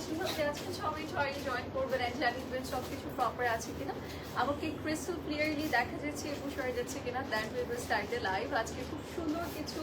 খুশি হতে আজকে সবাই সবাই জয়েন করবেন এন্ড জানিয়ে সব কিছু প্রপার আছে কিনা, আমাকে ক্রিস্টাল ক্লিয়ারলি দেখা যাচ্ছে এবং শোনা যাচ্ছে কিনা। That will be start the live. আজকে খুব সুন্দর কিছু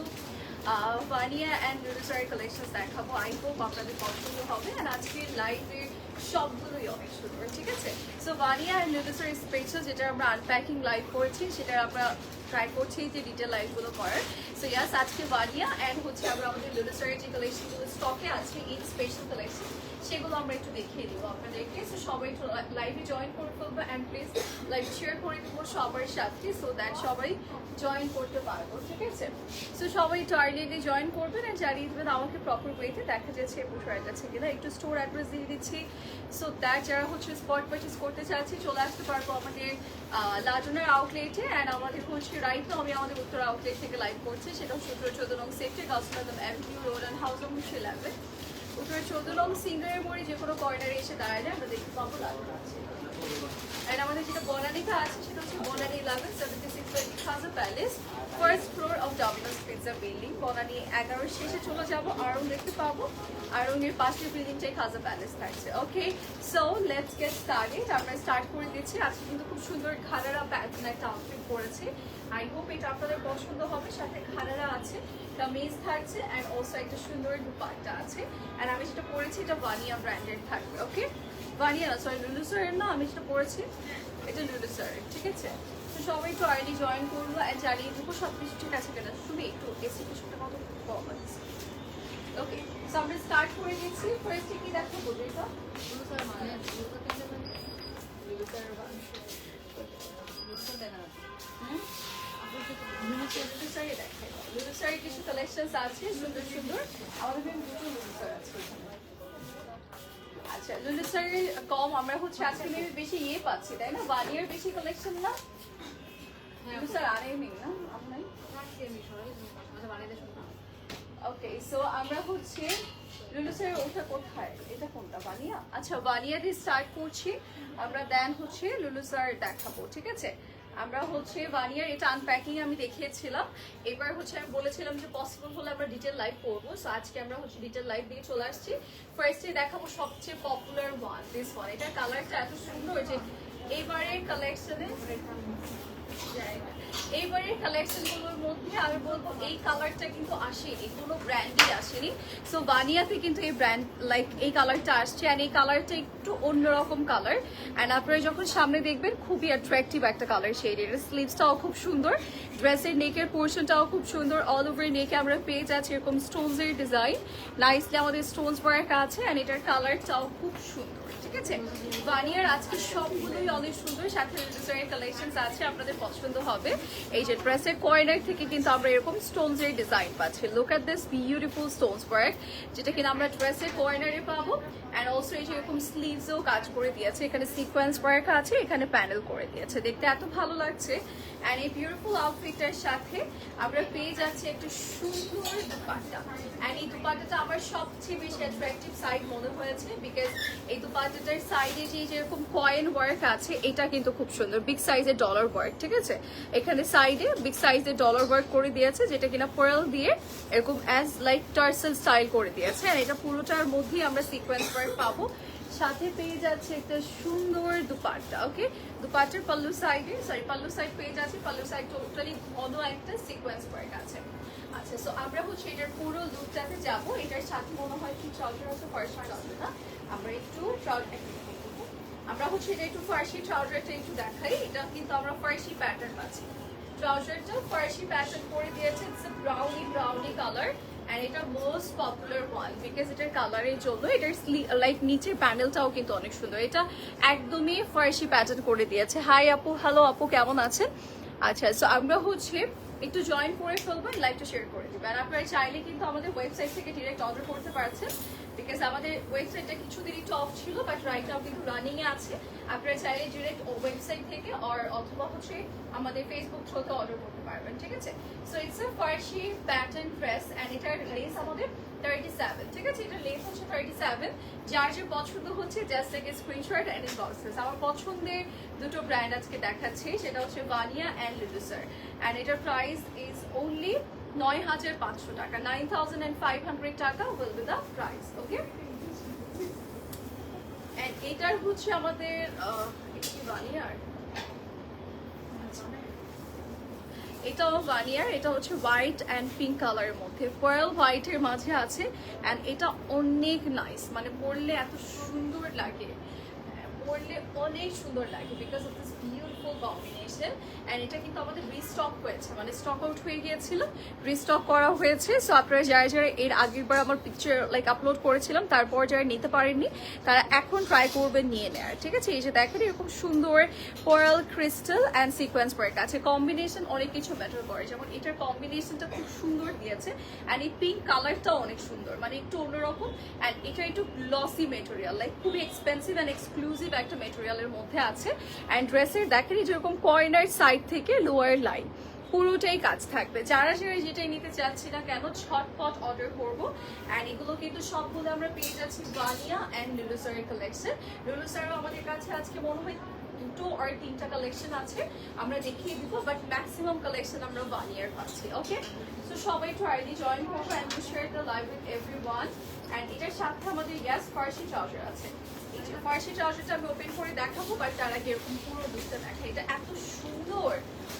ভানিয়া অ্যান্ড লুলুসারি কালেকশন দেখাবো। আই হোপ আপনাদের পছন্দ হবে। অ্যান্ড আজকের লাইভের সবগুলোই অনেক সুন্দর, ঠিক আছে। সো ভানিয়া অ্যান্ড লুলুসারি স্পেশাল যেটা আমরা আনপ্যাকিং লাইভ করেছি, সেটা আমরা ট্রাই করছি যে ডিটেল লাইভগুলো করার। সো ইয়াস, আজকে ভানিয়া অ্যান্ড হচ্ছে আমরা আমাদের লুলুসারি যে কালেকশনগুলো স্টকে আছে এই স্পেশাল কালেকশন, সেগুলো আমরা একটু দেখিয়ে দিব আপনাদেরকে। সো সবাই একটু লাইভে জয়েন করে ফেলবো অ্যান্ড প্লিজ লাইভ শেয়ার করে দেবো সবার সাথে, সো দ্যাট সবাই জয়েন করতে পারবো, ঠিক আছে। সো সবাই একটু আর্লিলি জয়েন করবেন অ্যান্ড জানিয়ে দেবেন আমাকে প্রপার ওয়েতে দেখা যাচ্ছে এবং শোয়া যাচ্ছে কিনা। একটু স্টোর অ্যাড্রেস দিয়ে দিচ্ছি, সো দ্যাট যারা হচ্ছে স্পট পারচেস করতে চাচ্ছি চলে আসতে পারবো আমাদের লাজনের আউটলেটে। অ্যান্ড আমাদের হচ্ছে রাইট নাও আমি আমাদের উত্তর আউটলেট থেকে লাইভ করছি, সেটা 17-14 নং সেক্টর, গাউসমাদম avenue road and house number 11, উত্তর 14 নং সিঙ্গারের মোড়ে যে কোনো কর্নারে এসে দাঁড়ালে আমরা দেখতে পাবো লাজন আছে। অ্যান্ড আমাদের যেটা বনানীতে আছে সেটা হচ্ছে Banani 1176 Khaja palace, first floor of Domino's pizza building. Banani 11 শেষে চলে যাবো, আরং দেখতে পাবো। আরঙের পাশের বিল্ডিংটাই খাজা প্যালেস থাকছে। ওকে, সো লেটস গেট স্টার্টেড। আমরা স্টার্ট করে দিচ্ছি। আজকে কিন্তু খুব সুন্দর ঘাড়ারা প্যাটার্ন একটা আউটফিট করেছি। আই হোপ এটা আপনাদের পছন্দ হবে। সাথে ঘাড়ারা আছে, কামিজ থাকছে অ্যান্ড অলসো একটা সুন্দর দুপাট্টা আছে। অ্যান্ড আমি যেটা পরেছি এটা ভানিয়া ব্র্যান্ডেড থাকবে। ওকে, ভানিয়া না, সরি লুলুসারের না, আমি যেটা পরেছি এটা লুলুসারের, ঠিক আছে। তো সবাই একটু আর্লি জয়েন করবো অ্যান্ড জানিয়ে দেবো সব কিছু ঠিক আছে কিনা। শুধু একটু এসি কিছুটা কত কম আছে। ওকে, সো আমরা স্টার্ট করে দিচ্ছি। ফার্স্টে কি দেখাবো এটা লুলুসার মানে লুলুসারের কিছু কালেকশন আছে সুন্দর সুন্দর। আমাদের দুটো লুলুসার আছে। আচ্ছা, লুলুসারের কম আমরা হচ্ছে আজকে মেবি বেশি ইয়ে পাচ্ছি, তাই না? ভানিয়ার বেশি কালেকশন না, লুলুসার আনেনি না আপনার। ওকে, সো আমরা হচ্ছে লুলুসারের ওটা কোথায়, এটা কোনটা ভানিয়া? আচ্ছা, ভানিয়া দিয়ে স্টার্ট করছি আমরা, দেন হচ্ছে লুলুসার দেখাবো, ঠিক আছে। আমরা হচ্ছে ভানিয়ার এটা আনপ্যাকিং আমি দেখিয়েছিলাম। এবার হচ্ছে আমি বলেছিলাম যে পসিবল হলে আমরা ডিটেল লাইভ করবো। সো আজকে আমরা হচ্ছে ডিটেল লাইভ দিয়ে চলে আসছি। ফার্স্টে দেখাবো সবচেয়ে পপুলার ওয়ান, দিস ওয়ান। এটার কালারটা এত সুন্দর যে এইবারের কালেকশনে, এইবারের কালেকশনগুলোর মধ্যে আমি বলবো এই কালারটা কিন্তু আসেনি, কোনো ব্র্যান্ডই আসেনি। সো ভানিয়াতে কিন্তু এই ব্র্যান্ড লাইক এই কালারটা আসছে। অ্যান্ড এই কালারটা একটু অন্যরকম কালার। অ্যান্ড আপনারা যখন সামনে দেখবেন খুবই অ্যাট্রাকটিভ একটা কালার শেড। এর স্লিভসটাও খুব সুন্দর, ড্রেসের নেকের পোর্শনটাও খুব সুন্দর। অল ওভার নেকে আমরা পেয়ে যাচ্ছি এরকম স্টোনসের ডিজাইন, নাইসলি আমাদের স্টোনস ওয়ার্ক আছে। অ্যান্ড এটার কালারটাও খুব সুন্দর, ঠিক আছে। ভানিয়ার আজকে সবগুলোই অনেক সুন্দর, সাথে লুলুসারের কালেকশনস আছে, আপনাদের পছন্দ হবে। এই যে ড্রেসের কর্নার থেকে কিন্তু আমরা এরকম স্টোনস এর ডিজাইন পাচ্ছি। Look at this beautiful Stones work, যেটা কিনা আমরা ড্রেসের কর্নারে পাবো। অ্যান্ড অলসো এই যে এরকম স্লিভসেও কাজ করে দিয়েছে, এখানে সিকোয়েন্স ওয়ার্ক আছে, এখানে প্যানেল করে দিয়েছে, দেখতে এত ভালো লাগছে। অ্যান্ড এই বিউটিফুল আউটফিটটার সাথে আমরা পেয়ে যাচ্ছি একটা সুন্দর দুপাট্টা। অ্যান্ড এই দুপাট্টাটা আমার সবচেয়ে বেশি অ্যাট্রাকটিভ সাইড মনে হয়েছে, বিকজ এই দুপাট্টাটার সাইডে যে যেরকম কয়েন ওয়ার্ক আছে, এটা কিন্তু খুব সুন্দর। বিগ সাইজের ডলার ওয়ার্ক, ঠিক আছে। এখানে সাইডে বিগ সাইজের ডলার ওয়ার্ক করে দিয়েছে, যেটা কিনা পার্ল দিয়ে এরকম অ্যাজ লাইক টার্সেল স্টাইল করে দিয়েছে। আর এটা পুরোটার মধ্যেই আমরা সিকোয়েন্স ওয়ার্ক পাবো। সাথে পেয়ে যাচ্ছে একটা সুন্দর দুপাট্টা। ওকে, দুপাট্টার পাল্লু সাইডে, সরি পাল্লু সাইড পেয়ে যাচ্ছে। পাল্লু সাইড টোটালি ঘন একটা সিকোয়েন্স ওয়ার্ক আছে। আচ্ছা, সো আমরা হচ্ছে এটার পুরো লুকটাতে যাবো। এটার সাথে মনে হয় কি ট্রাউজার আছে, ফার্স্ট ট্রাউজার না, আমরা একটু আমরা হচ্ছে এটা একটু ফার্সি ট্রাউজারটা একটু দেখাই। এটা কিন্তু আমরা ফার্সি প্যাটার্ন পাচ্ছি। ট্রাউজারটা ফার্সি প্যাটার্ন করে দিয়েছে, ইটস ব্রাউনি কালার। অ্যান্ড এটা মোস্ট পপুলার ওয়ান, বিকজ এটার কালারের জন্য। এটার লাইক নিচের প্যানেলটাও কিন্তু অনেক সুন্দর। এটা একদমই ফার্সি প্যাটার্ন করে দিয়েছে। হাই আপু, হ্যালো আপু, কেমন আছেন? আচ্ছা, সো আমরা হচ্ছে একটু জয়েন করে ফেলবো, লাইকটা শেয়ার করে দেবেন। আর আপনারা চাইলে কিন্তু আমাদের ওয়েবসাইট থেকে ডিরেক্ট অর্ডার করতে পারছেন, বিকজ আমাদের ওয়েবসাইটটা কিছুদিনই টপ ছিল, বাট রাইট নাও কিন্তু রানিং এ আছে। আপনারা চাইলে ডিরেক্ট ওয়েবসাইট থেকে অথবা হচ্ছে আমাদের ফেসবুক থ্রুতে অর্ডার করতে পারবেন, ঠিক আছে। So it's a Farsi pattern dress and এটার লেস আমাদের 37, ঠিক আছে। এটা লেস হচ্ছে 37। যার যে পছন্দ হচ্ছে জাস্ট থেকে স্ক্রিনশট অ্যান্ড ইনবক্সেস। আমার পছন্দের দুটো ব্র্যান্ড আজকে দেখাচ্ছি, সেটা হচ্ছে ভানিয়া অ্যান্ড লুলুসার। অ্যান্ড এটার প্রাইস ইজ অনলি 9,500 টাকা, 9,500 টাকা will be the price. Okay, and এটার হচ্ছে আমাদের এটা কি বানিয়ার, এটাও বানিয়ার, এটা হচ্ছে হোয়াইট অ্যান্ড পিঙ্ক কালারের মধ্যে, পার্ল হোয়াইটের মাঝে আছে। অ্যান্ড এটা অনেক নাইস, মানে পরলে এত সুন্দর লাগে, পরলে অনেক সুন্দর লাগে because of this beautiful combination. And এটা কিন্তু আমাদের রিস্টক হয়েছে, মানে স্টক আউট হয়ে গিয়েছিল, রিস্টক করা হয়েছে। সো আপনারা যারা যারা এর আগের বার আমার পিকচার লাইক আপলোড করেছিলাম, তারপর যারা নিতে পারেননি তারা এখন ট্রাই করবেন নিয়ে নেওয়ার, ঠিক আছে? এই যে দেখেন এরকম সুন্দর pearl crystal and sequence work আছে। কম্বিনেশন অনেক কিছু ম্যাটার করে, যেমন এটার কম্বিনেশনটা খুব সুন্দর দিয়েছে। অ্যান্ড এই পিঙ্ক কালারটাও অনেক সুন্দর, মানে একটু অন্যরকম। অ্যান্ড এটা একটু গ্লসি মেটেরিয়াল, লাইক খুবই এক্সপেন্সিভ অ্যান্ড এক্সক্লুসিভ একটা মেটেরিয়ালের মধ্যে আছে। অ্যান্ড ড্রেসের দেখেন যেরকম কর্নার সাইড থেকে লোয়ার লাইন পুরোটাই কাজ থাকবে। যারা যারা যেটাই নিতে চাচ্ছি না কেন ঝটপট অর্ডার করবো। অ্যান্ড এগুলো কিন্তু সবগুলো আমরা পেয়ে যাচ্ছি বানিয়া অ্যান্ড লুলুসারের কালেকশন। লুলুসারও আমাদের কাছে আজকে মনে হয় 2 or 3টা কালেকশন আছে, আমরা দেখিয়ে দিব, বাট ম্যাক্সিমাম কালেকশন আমরা বানিয়ার পাচ্ছি। ওকে, সো সবাই একটু আর্লি জয়েন করবো and to share the live with everyone. And এটার সাথে আমাদের ইয়াস ফার্সি ট্রাউজার আছে। এই যে ফার্সি ট্রাউজারটা আমি ওপেন করে দেখাবো, বাট তার আগে এরকম পুরো লুকটা দেখে, এটা এত সুন্দর,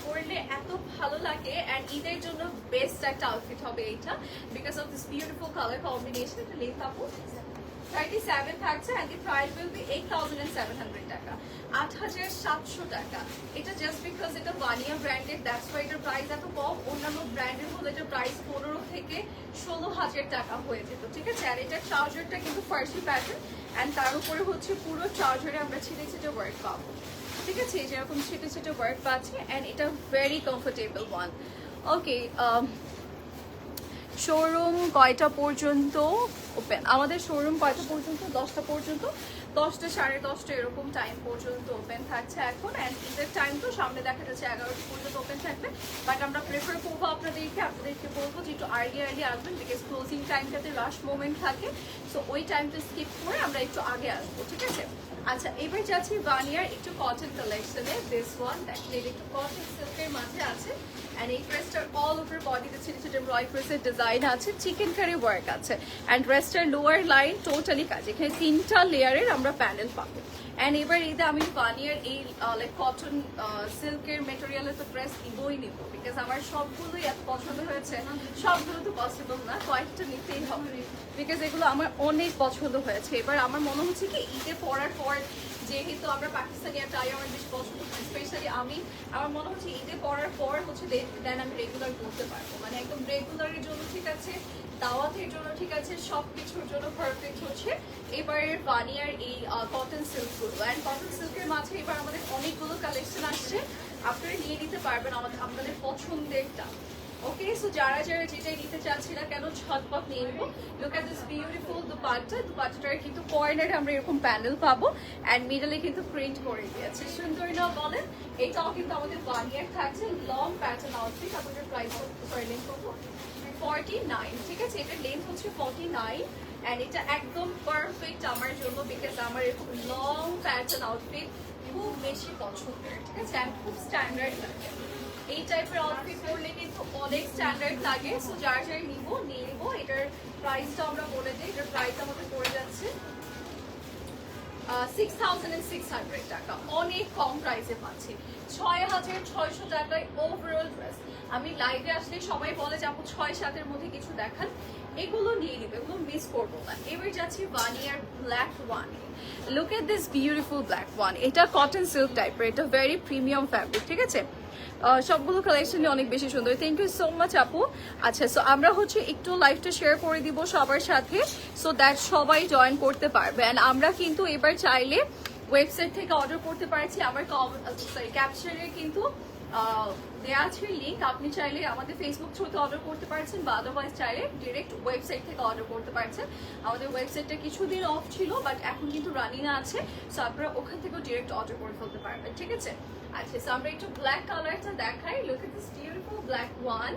পরলে এত ভালো লাগে। অ্যান্ড ঈদের জন্য বেস্ট একটা আউটফিট হবে এইটা because of this beautiful colour combination. এটা লেন্থ আপু 37 থাকছে and the price will be 8,700 টাকা, 8,700 টাকা। এটা জাস্ট বিকজ এটা বানিয়া ব্র্যান্ডেড, দ্যাটস ওয়াই এটার প্রাইস এত কম। অন্যান্য ব্র্যান্ডের হলে এটার প্রাইস 15 থেকে 16,000 টাকা হয়ে যেত, ঠিক আছে? আর এটার চার্জারটা কিন্তু ফার্সি প্যাটার্ন, অ্যান্ড তার উপরে হচ্ছে পুরো চার্জারে আমরা ছিটে ছিটে ওয়ার্ক পাবো, ঠিক আছে? যেরকম ছিটে ছিটে ওয়ার্ক পাচ্ছি। অ্যান্ড এটা ভেরি কমফোর্টেবল ওয়ান। ওকে, শোরুম কয়টা পর্যন্ত ওপেন? আমাদের শোরুম কয়টা পর্যন্ত? 10টা পর্যন্ত, 10টা 10:30 এরকম টাইম পর্যন্ত ওপেন থাকছে এখন। অ্যান্ড ঈদের টাইম তো সামনে দেখা যাচ্ছে 11টা পর্যন্ত ওপেন থাকবে, বাট আমরা প্রেফার করবো আপনাদেরকে বলবো যে একটু আর্লি আসবেন বিকজ ক্লোজিং টাইমটাতে রাশ মোমেন্ট থাকে। সো ওই টাইমটা স্কিপ করে আমরা একটু আগে আসবো, ঠিক আছে? আচ্ছা, এবার যাচ্ছি বানিয়ার একটু কটন কালেকশনে। দিস ওয়ান দেখেন, এটা একটু কটন সিল্কের মাঝে আছে। অ্যান্ড এই ড্রেসটার অল ওভার বডিতে ছোট ছোট এমব্রয়ডারির ডিজাইন আছে, চিকেন কারি ওয়ার্ক আছে। অ্যান্ড ড্রেসটার লোয়ার লাইন টোটালি কাজ, এখানে 3টা লেয়ারের আমরা প্যানেল পাবো। অ্যান্ড এবার ঈদে আমি বানিয়ার এই লাইক কটন সিল্কের মেটেরিয়ালের তো ড্রেস নিবই নিব বিকজ আমার সবগুলোই এত পছন্দ হয়েছে। সবগুলো তো পসিবল না, কয়েকটা নিতেই হবে বিকজ এগুলো আমার অনেক পছন্দ হয়েছে। এবার আমার মনে হচ্ছে কি ঈদে পরার পর, যেহেতু আমরা পাকিস্তানি টাই আমার বেশি পছন্দ, স্পেশালি আমার মনে হচ্ছে ঈদে পরার পর হচ্ছে দেন আমি রেগুলার করতে পারবো, মানে একদম রেগুলারের জন্য ঠিক আছে, দাওয়াতের জন্য ঠিক আছে, সব কিছুর জন্য পারফেক্ট হচ্ছে এবারের বানিয়ার এই কটন সিল্কগুলো। অ্যান্ড কটন সিল্কের মাঝে এবার আমাদের অনেকগুলো কালেকশন আসছে, আপনারা নিয়ে নিতে পারবেন আপনাদের পছন্দেরটা। ওকে, সো যারা যারা যেটাই নিতে চাচ্ছি না কেন ঝটপট নিয়ে নেবো। লুক এট দিস বিউটিফুল দুপাট্টাটার কিন্তু কর্নারে আমরা এরকম প্যানেল পাবো অ্যান্ড মিডলে কিন্তু প্রিন্ট করে দিয়েছে, সুন্দর না বলেন? এটাও কিন্তু আমাদের বানিয়ার থাকছে, লং প্যাটার্ন আউটফিট। আপনাদের প্রাইস সরি লেন্থ কত? 49, ঠিক আছে? এটার লেন্থ হচ্ছে 49 অ্যান্ড এটা একদম পারফেক্ট আমার জন্য বিকজ আমার এরকম লং প্যাটার্ন আউটফিট খুব বেশি পছন্দের, ঠিক আছে? অ্যান্ড খুব স্ট্যান্ডার্ড লাগে এই টাইপের আউটফিট পরলে, কিন্তু অনেক স্ট্যান্ডার্ড লাগে। সো যার যার নিয়ে নিবো। এটার প্রাইসটা আমরা বলে দিই, এটার প্রাইস আমাদের পড়ে যাচ্ছে 6,600 টাকা, অনেক কম প্রাইসে পাচ্ছি। 6,600 টাকায় ওভারঅল ড্রেস। আমি লাইভে আসলে সবাই বলে যে আপু 6-7-এর মধ্যে কিছু দেখান, এগুলো নিয়ে নিবে, এগুলো মিস করবো না। এবার যাচ্ছি বানিয়ার black one. Look at this beautiful black one. এটা কটন সিল্ক টাইপের, এটা ভেরি প্রিমিয়াম ফ্যাব্রিক, ঠিক আছে? সবগুলো কালেকশনই অনেক বেশি সুন্দর। থ্যাংক ইউ সো মাচ আপু। আচ্ছা, সো আমরা হচ্ছে একটু লাইভটা শেয়ার করে দিব সবার সাথে, সো দ্যাট সবাই জয়েন করতে পারবে। অ্যান্ড আমরা কিন্তু এবার চাইলে ওয়েবসাইট থেকে অর্ডার করতে পারছি। আমার ক্যাপশনে কিন্তু দেওয়া আছে লিঙ্ক, আপনি চাইলে আমাদের ফেসবুক থ্রুতে অর্ডার করতে পারছেন বা আদারওয়াইজ চাইলে ডিরেক্ট ওয়েবসাইট থেকে অর্ডার করতে পারছেন। আমাদের ওয়েবসাইটটা কিছুদিন অফ ছিল, বাট এখন কিন্তু রানিং আছে, সো আপনারা ওখান থেকেও ডিরেক্ট অর্ডার করে ফেলতে পারবেন, ঠিক আছে? আচ্ছা, সো আমরা একটু ব্ল্যাক কালারটা দেখাই। Look at this beautiful black one.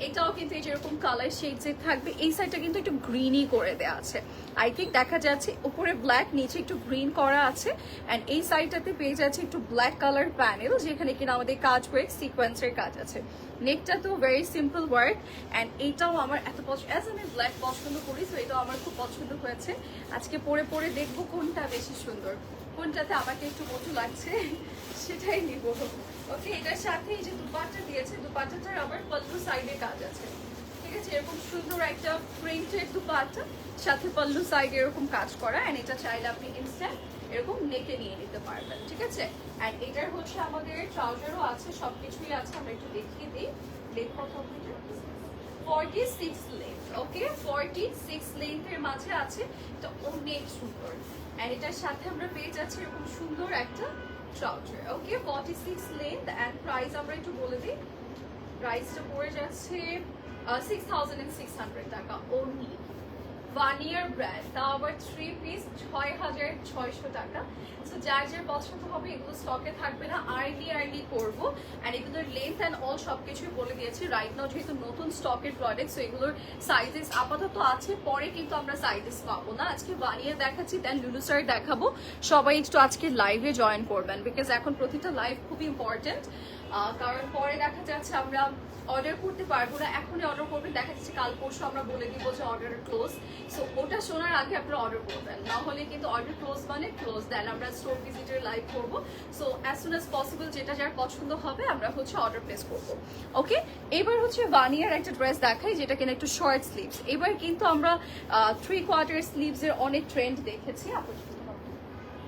এটাও কিন্তু এই যেরকম কালার শেডসে থাকবে, এই সাইডটা কিন্তু একটু গ্রিনই করে দেওয়া আছে। আই থিঙ্ক দেখা যাচ্ছে উপরে ব্ল্যাক, নিচে একটু গ্রিন করা আছে। অ্যান্ড এই সাইডটাতে পেয়ে যাচ্ছে একটু ব্ল্যাক কালার প্যানেল, যেখানে কিনা আমাদের কাজ ওয়ার্ক সিকোয়েন্সের কাজ আছে। নেকটা তো ভেরি সিম্পল ওয়ার্ক অ্যান্ড এইটাও আমার এত পছন্দ, অ্যাজ আমি ব্ল্যাক পছন্দ করি, তো এটাও আমার খুব পছন্দ হয়েছে। আজকে পরে পরে দেখবো কোনটা বেশি সুন্দর, কোনটাতে আমাকে একটু মোটু লাগছে সেটাই নিব। ওকে, এটার সাথে এই যে দুপাট্টা দিয়েছে, দুপাট্টাটার আবার পল্লু সাইডে কাজ আছে, ঠিক আছে? এরকম সুন্দর একটা প্রিন্টেড দুপাট্টা, সাথে পল্লু সাইডে এরকম কাজ করা, অ্যান্ড এটা চাইলে আপনি ইনস্ট্যান্ট এরকম নেকে নিয়ে নিতে পারবেন, ঠিক আছে? অ্যান্ড এটার হচ্ছে আমাদের ট্রাউজারও আছে, সবকিছুই আছে। আমরা একটু দেখিয়ে দিই, লেন্থ কত হবে? 46 লেন্থ। ওকে, 46 লেন্থের মাঝে আছে, এটা অনেক সুন্দর। অ্যান্ড এটার সাথে আমরা পেয়ে যাচ্ছি এরকম সুন্দর একটা trouser. Okay, 46 length and price আমরা একটু বলে দিই। প্রাইসটা পড়ে যাচ্ছে 6600 টাকা অনলি। ভানিয়ার ব্র্যান্ড, তাও আবার 3 পিস 6600 টাকা। সো যার যার পছন্দ হবে, এগুলো স্টকে থাকবে না, আর্লি করবো। অ্যান্ড এগুলোর লেন্থ অ্যান্ড অল সবকিছুই বলে দিয়েছি। রাইট নাও যেহেতু নতুন স্টকের প্রোডাক্ট, সো এগুলোর সাইজেস আপাতত আছে, পরে কিন্তু আমরা সাইজেস পাবো না। আজকে ভানিয়ার দেখাচ্ছি, দেন লুলুসার দেখাবো। সবাই একটু আজকে লাইভে জয়েন করবেন, বিকজ এখন প্রতিটা লাইভ খুব ইম্পর্টেন্ট। কারণ পরে দেখা যাচ্ছে আমরা অর্ডার করতে পারবো না, এখনই অর্ডার করবেন, দেখা যাচ্ছে কাল পরশু আমরা বলে দিব যে অর্ডার ক্লোজ। সো ওটা শোনার আগে আপনারা অর্ডার করবেন, না হলে কিন্তু অর্ডার ক্লোজ মানে ক্লোজ। দেন আমরা স্টোর ভিজিটের লাইভ করবো। So as soon as possible যেটা যার পছন্দ হবে আমরা হচ্ছে অর্ডার প্লেস করবো। ওকে, এবার হচ্ছে ভানিয়ার একটা ড্রেস দেখাই, যেটা কিনা একটু শর্ট স্লিভস। এবার কিন্তু আমরা 3/4 স্লিভসের অনেক ট্রেন্ড দেখেছি,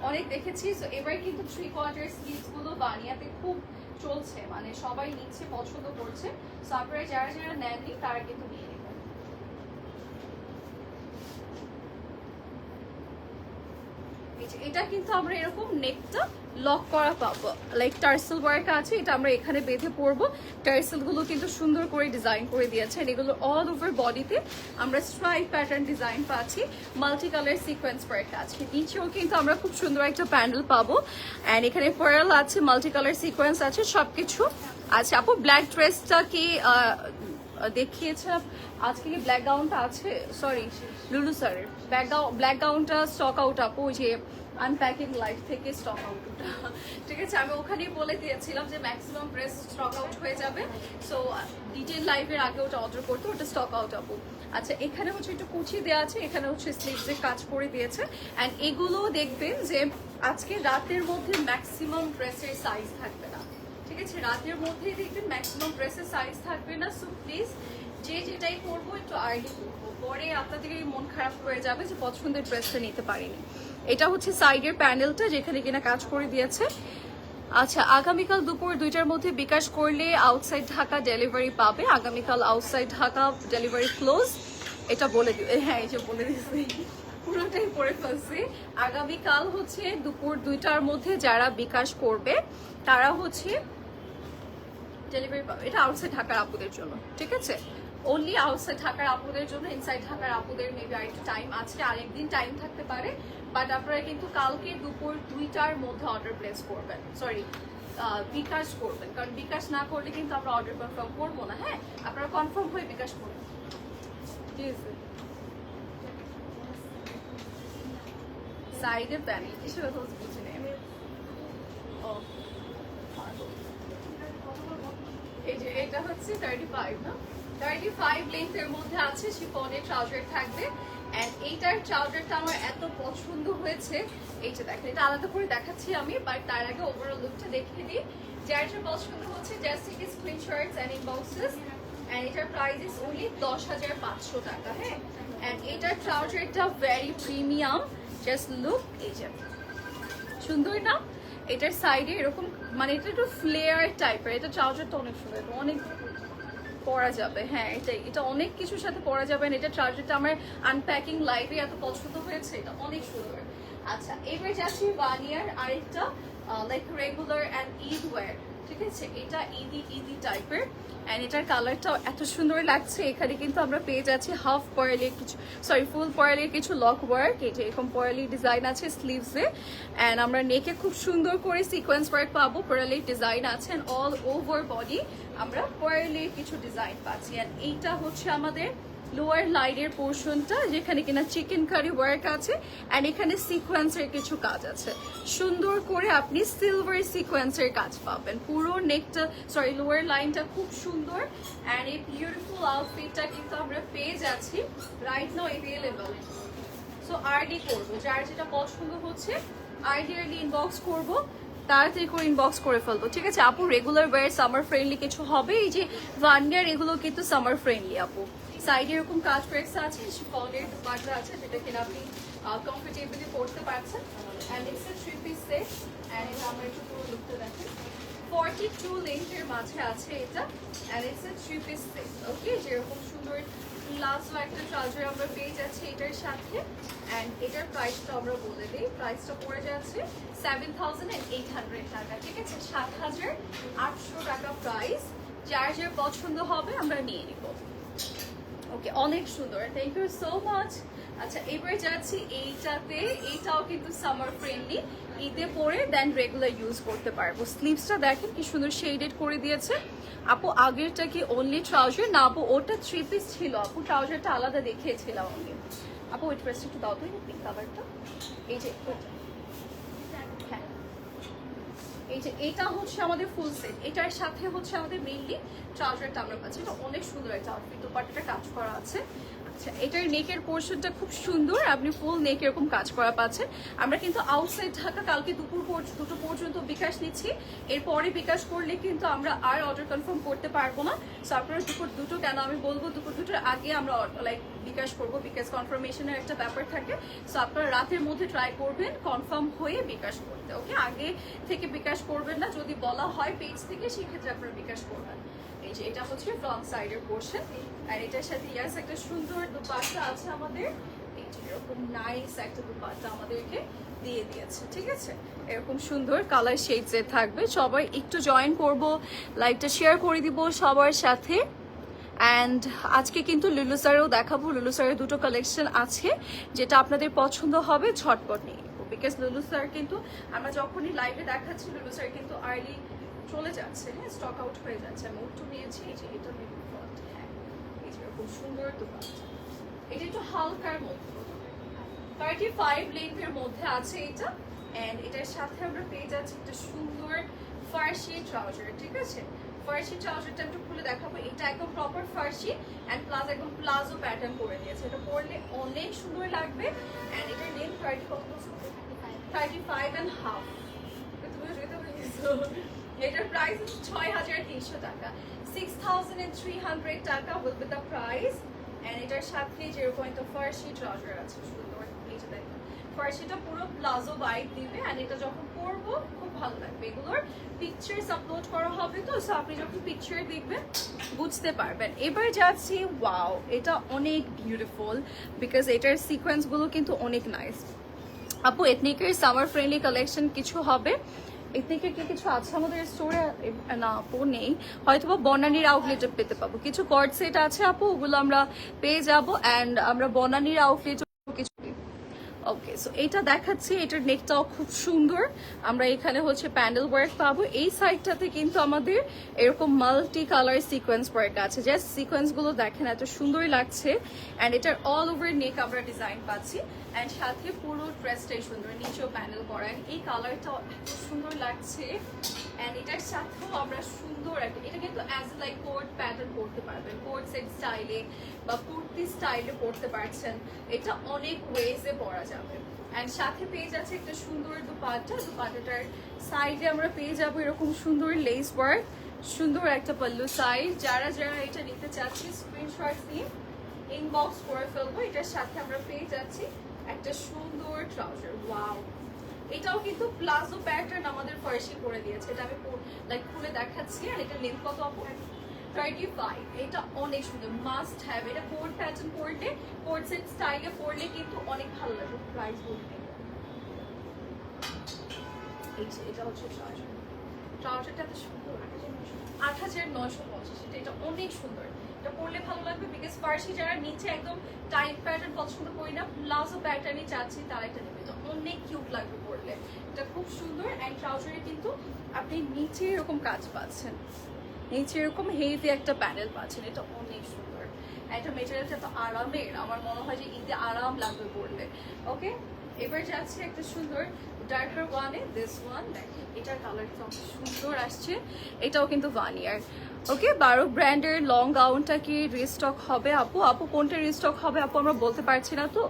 অনেক দেখেছি। সো এবার কিন্তু 3/4 স্লিভস গুলো ভানিয়াতে খুব চলছে, মানে সবাই নিচ্ছে, পছন্দ করছে। সো আপনারা যারা যারা নেননি তারা কিন্তু নিয়ে নেবেন। এটা কিন্তু আমরা এরকম নেকটা লক করা পাবো, লাইক টার্সেল ওয়ার্ক আছে, এটা আমরা এখানে বেঁধে পরবো। টার্সেল গুলো কিন্তু সুন্দর করে ডিজাইন করে দিয়েছে, এগুলো অল ওভার বডিতে আমরা স্ট্রাইপ প্যাটার্ন ডিজাইন পাচ্ছি, মাল্টি কালার সিকোয়েন্স ওয়ার্ক আছে। নিচেও কিন্তু আমরা খুব সুন্দর একটা প্যান্ডেল পাবো, অ্যান্ড এখানে পার্ল আছে, মাল্টি কালার সিকোয়েন্স আছে, সবকিছু আছে। আপু ব্ল্যাক ড্রেসটা কি দেখিয়েছে আজকে, কি ব্ল্যাক গাউনটা আছে? সরি লুলু স্যারের ব্ল্যাক গাউনটা স্টক আউট আপু, ওই যে আনপ্যাকিং লাইফ থেকে স্টক আউট, ঠিক আছে? আমি ওখানেই বলে দিয়েছিলাম যে ম্যাক্সিমাম ড্রেস স্টক আউট হয়ে যাবে। সো ডিটেল লাইভের আগে ওটা অর্ডার করতে, ওটা স্টক আউট আপু। আচ্ছা, এখানে হচ্ছে একটু কুচি দেওয়া আছে, এখানে হচ্ছে স্লিভসের কাজ করে দিয়েছে। অ্যান্ড এগুলো দেখবেন যে আজকে রাতের মধ্যে ম্যাক্সিমাম ড্রেসের সাইজ থাকবে না, ঠিক আছে? রাতের মধ্যেই দেখবেন ম্যাক্সিমাম ড্রেসের সাইজ থাকবে না। সো প্লিজ যে যেটাই করবো একটু আর্লি করবো, পরে আপনাদের মন খারাপ হয়ে যাবে যে পছন্দের ড্রেসটা নিতে পারিনি। এটা হচ্ছে সাইডের প্যানেলটা, যেখানে কিনা কাজ করে দিয়েছে। আচ্ছা, আগামীকাল দুপুর 2টার মধ্যে বিকাশ করলে আউটসাইড ঢাকা ডেলিভারি পাবে। আগামীকাল আউটসাইড ঢাকা ডেলিভারি ক্লোজ, এটা বলে দিবে। হ্যাঁ, এই যে বলে দিচ্ছি, পুরোটাই পড়ে ফেলছি। আগামীকাল হচ্ছে দুপুর 2টার মধ্যে যারা বিকাশ করবে তারা হচ্ছে ডেলিভারি পাবে। এটা আউটসাইড ঢাকার আপুদের জন্য, ঠিক আছে? অনলি আউটসাইড ঢাকার আপুদের জন্য। ইনসাইড ঢাকার আপুদের মেবি আরেকটু টাইম আছে, আরেকদিন টাইম থাকতে পারে। বাট আপনারা কিন্তু কালকে দুপুর 2টার মধ্যে অর্ডার প্লেস করবেন, সরি বিকাশ করবেন, কারণ বিকাশ না করলে কিন্তু আমরা অর্ডার কনফার্ম করবো না। হ্যাঁ, আপনারা কনফার্ম হয়ে বিকাশ করবেন, ঠিক আছে? সাইডের প্যানেল কিছু কথা বুঝে নেই। ও এই যে এটা হচ্ছে 35 না, 35 লেন্থের মধ্যে আছে, শিফনের ট্রাউজার থাকবে। এন্ড এইটার ট্রাউজারটা আমার এত পছন্দ হয়েছে, এই যে দেখেন, এটা আলাদা করে দেখাচ্ছি আমি, বাট তার আগে ওভারঅল লুকটা দেখিয়ে দিই। যার যার পছন্দ হচ্ছে just take screenshots and inboxes. And এটার প্রাইস ইজ অনলি 10,500 টাকা। হ্যাঁ, এন্ড এটার ট্রাউজারটা ভেরি প্রিমিয়াম, জাস্ট লুক, এই যে সুন্দর না? এটার সাইডে এরকম, মানে এটা একটু ফ্লেয়ার টাইপের, এটা ট্রাউজারটা অনেক সুন্দর, অনেক পরা যাবে। হ্যাঁ, এটা অনেক কিছুর সাথে পরা যাবে। এটা ট্রাউজারটা আমার আনপ্যাকিং লাইভে এত পছন্দ হয়েছে, এটা অনেক সুন্দর। আচ্ছা, এবার যাচ্ছি ভানিয়ার আরেকটা like regular and Eid wear, ঠিক আছে? এটা ইদি টাইপের, অ্যান্ড এটার কালারটাও এত সুন্দর লাগছে। এখানে কিন্তু আমরা পেয়ে যাচ্ছি হাফ পয়েলের কিছু, সরি ফুল পয়েলের কিছু লক ওয়ার্ক, এই যে এরকম পয়েলি ডিজাইন আছে স্লিভসে। অ্যান্ড আমরা নেকে খুব সুন্দর করে সিকোয়েন্স ওয়ার্ক পাবো, পয়েলের ডিজাইন আছে। অ্যান্ড অল ওভার বডি আমরা পয়েলের কিছু ডিজাইন পাচ্ছি। অ্যান্ড এইটা হচ্ছে আমাদের লোয়ার লাইনের পোর্শনটা যেখানে কিনা চিকেন কারি ওয়ার্ক আছে অ্যান্ড এখানে সিকোয়েন্সের কিছু কাজ আছে। সুন্দর করে আপনি সিলভার সিকোয়েন্সের কাজ পাবেন। পুরো নেকটা সরি লোয়ার লাইনটা খুব সুন্দর অ্যান্ড এই বিউটিফুল আউটফিটটা কিন্তু আমরা পেয়ে যাচ্ছি right now available. So RD করবো, যার যেটা পছন্দ হচ্ছে আইডিয়ালি ইনবক্স করবো, তাড়াতাড়ি করে ইনবক্স করে ফেলবো, ঠিক আছে আপু? রেগুলার ওয়্যার সামার ফ্রেন্ডলি কিছু হবে। এই যে ভানিয়ার এগুলো কিন্তু সামার ফ্রেন্ডলি আপু। সাইডে এরকম কাজ প্রেস আছে, শিফনের দুপাট্টা আছে যেটা কিনা আপনি কমফোর্টেবলি পরতে পারছেন। And it's a 3 piece set and এটা আমরা একটু পুরো লুকটা দেখেন। 42 লেন্থের মাঝে আছে এটা and it's a 3 piece set. Okay, যেরকম সুন্দর লাস্ট একটা ট্রাউজার আমরা পেয়ে যাচ্ছি এটার সাথে অ্যান্ড এটার প্রাইসটা আমরা বলে দিই। প্রাইসটা পড়ে যাচ্ছে 7,800 টাকা, ঠিক আছে? 7,800 টাকা প্রাইস। যার যার পছন্দ হবে আমরা নিয়ে নিব। ওকে, অনেক সুন্দর, থ্যাংক ইউ সো মাচ। আচ্ছা, এবার যাচ্ছি এইটাতে। এইটাও কিন্তু সামার ফ্রেন্ডলি, ঈদে পরে দেন রেগুলার ইউজ করতে পারবো। স্লিভসটা দেখেন কি সুন্দর শেডেড করে দিয়েছে আপু। আগেরটা কি অনলি ট্রাউজার? না আপু, ওটা 3 পিস ছিল আপু, ট্রাউজারটা আলাদা দেখিয়েছিলাম আমি আপু। ওই ড্রেসটা একটু দাও তো, পিঙ্ক কালারটা। এই যে হ্যাঁ, এই যে এটা হচ্ছে আমাদের ফুল সেট, এটার সাথে হচ্ছে আমাদের মেইনলি ট্রাউজারটা আমরা পাচ্ছি। এটা অনেক সুন্দর একটা আউটফিট, দুপাট্টাটা কাজ করা আছে। আচ্ছা, এটার নেকের পোর্শনটা খুব সুন্দর, আপনি ফুল নেক এরকম কাজ করা পাচ্ছেন। আমরা কিন্তু আউটসাইড ঢাকা কালকে দুটো পর্যন্ত বিকাশ নিচ্ছি। এরপরে বিকাশ করলে কিন্তু আমরা আর অর্ডার কনফার্ম করতে পারবো না। সো আপনারা দুটো কেন আমি বলবো, দুটোর আগে আমরা লাইক বিকাশ করবো, বিকাশ কনফার্মেশনের একটা ব্যাপার থাকে। সো আপনারা রাতের মধ্যে ট্রাই করবেন কনফার্ম হয়ে বিকাশ করতে। ওকে, আগে থেকে বিকাশ করবেন না, যদি বলা হয় পেজ থেকে সেক্ষেত্রে আপনারা বিকাশ করবেন। এই যে এটা হচ্ছে ফ্রন্ট সাইডের পোর্শন আর এটার সাথে ইয়াস একটা সুন্দর দুপাট্টা আছে আমাদের। এই যে এরকম নাইস একটা দুপাট্টা আমাদেরকে দিয়ে দিয়েছে, ঠিক আছে? এরকম সুন্দর কালার শেডস এ থাকবে। সবাই একটু জয়েন করব, লাইভটা শেয়ার করে দিব সবার সাথে। অ্যান্ড আজকে কিন্তু লুলু স্যারেও দেখাবো। লুলু স্যারের দুটো কালেকশন আছে, যেটা আপনাদের পছন্দ হবে ঝটপট নিয়ে নিব। বিকজ লুলু স্যার কিন্তু আমরা যখনই লাইভে দেখাচ্ছি লুলু স্যার কিন্তু আর্লি চলে যাচ্ছে, হ্যাঁ, স্টক আউট হয়ে যাচ্ছে। আমি একটু নিয়েছি, এই যে এটা মেরুন ফ্রন্ট, হ্যাঁ, এই যে খুব সুন্দর দুপাট্টা। এটা একটু হালকার মধ্যে 35 লেন্থের মধ্যে আছে এটা এন্ড এটার সাথে আমরা পেয়ে যাচ্ছি একটা সুন্দর ফার্সি ট্রাউজার, ঠিক আছে? ফার্সি ট্রাউজারটা একটু খুলে দেখাবো। এটা একদম প্রপার ফার্সি এন্ড প্লাস একদম প্লাজো প্যাটার্ন করে দিয়েছে। এটা পরলে অনেক সুন্দর লাগবে এন্ড এটার লেন্থ 35 and half। এটার প্রাইস 6,300 টাকা, 6,300 টাকা will be the price. And এটার সাথে যেরকম একটা ফার্সি ট্রাউজার আছে সুন্দর, এই যে দেখুন ফার্সিটা পুরো প্লাজো ভাইব দিবে এন্ড এটা যখন পরবো খুব ভালো লাগবে। এগুলোর পিকচার্স আপলোড করা হবে, তো সো আপনি যখন পিকচার দেখবেন বুঝতে পারবেন। এবার যাচ্ছি, ওয়াও, এটা অনেক বিউটিফুল বিকজ এটার সিকোয়েন্স গুলো কিন্তু অনেক নাইস আপু। এথনিকের সামার ফ্রেন্ডলি কালেকশন কিছু হবে। এথনিকের কি কিছু আছে আমাদের স্টোরে? না আপু, নেই, হয়তো বা বনানীর আউটলেটে পেতে পাবো। কিছু কর্ড সেট আছে আপু, ওগুলো আমরা পেয়ে যাবো অ্যান্ড আমরা বনানীর আউটলেট কিছু। ওকে, সো এটা দেখাচ্ছি, এটার নেকটাও খুব সুন্দর। আমরা এখানে হচ্ছে প্যান্ডেল ওয়ার্ক পাবো। এই সাইডটাতে কিন্তু আমাদের এরকম মাল্টি কালার সিকোয়েন্স ওয়ার্ক আছে। জাস্ট সিকোয়েন্স গুলো দেখেন এত সুন্দরই লাগছে অ্যান্ড এটার অল ওভার নেক আমরা ডিজাইন পাচ্ছি অ্যান্ড সাথে পুরো ড্রেসটাই সুন্দর, নিচেও প্যান্ডেল করা। এই কালারটাও এত সুন্দর লাগছে অ্যান্ড এটার সাথেও আমরা সুন্দর একটা, এটা কিন্তু অ্যাজ লাইক কোট প্যাটার্ন পরতে পারবেন, কোট সেট স্টাইলে বা কুর্তি স্টাইলে পরতে পারছেন। এটা অনেক ওয়েজে পরা যাবে অ্যান্ড সাথে পেয়ে যাচ্ছে একটা সুন্দর দুপাট্টা। দুপাট্টাটার সাইডে আমরা পেয়ে যাবো এরকম সুন্দর লেস ওয়ার্ক, সুন্দর একটা পল্লু সাইড। যারা যারা এটা নিতে চাচ্ছি স্ক্রিনশট নিয়ে ইনবক্স করে ফেলবো। এটার সাথে আমরা পেয়ে যাচ্ছি একটা সুন্দর ট্রাউজার। ওয়াও, এটাও কিন্তু প্লাজো প্যাটার্ন আমাদের ফার্সি করে দিয়েছে। এটা আমি লাইক খুলে দেখাচ্ছি আর এটা লেন্থ কত আপু? 35। এটা অনেক সুন্দর, মাস্ট হ্যাভ। এটা কোট প্যাটার্ন পরলে, কোট সেট স্টাইলে পরলে কিন্তু অনেক ভালো লাগবে। প্রাইস বলতে এই যে এটা হচ্ছে ট্রাউজার, ট্রাউজারটা এত সুন্দর, 8,950। এটা অনেক সুন্দর, এটা পরলে ভালো লাগবে বিকজ ফার্সি যারা নিচে একদম টাইট প্যাটার্ন পছন্দ করি না, প্লাজো প্যাটার্নই চাচ্ছি, তারা এটা নেবে। এটা অনেক কিউট লাগবে পরলে, এটা খুব সুন্দর অ্যান্ড ট্রাউজারে কিন্তু আপনি নিচে এরকম কাজ পাচ্ছেন, নিচে এরকম হেভি একটা প্যানেল পাচ্ছেন। এটা অনেক সুন্দর এটা মেটেরিয়ালটা তো আরামের, আমার মনে হয় যে ঈদে আরাম লাগবে পরলে। ওকে, এবার যাচ্ছে একটা সুন্দর ডার্কার ওয়ানে, দিস ওয়ান দেখেন, এটার কালারটা সুন্দর আসছে, এটাও কিন্তু ভানিয়ার। ওকে, 12 ব্র্যান্ডের লং গাউনটা কি রিস্টক হবে আপু? আপু কোনটা রিস্টক হবে আপু আমরা বলতে পারছি না তো,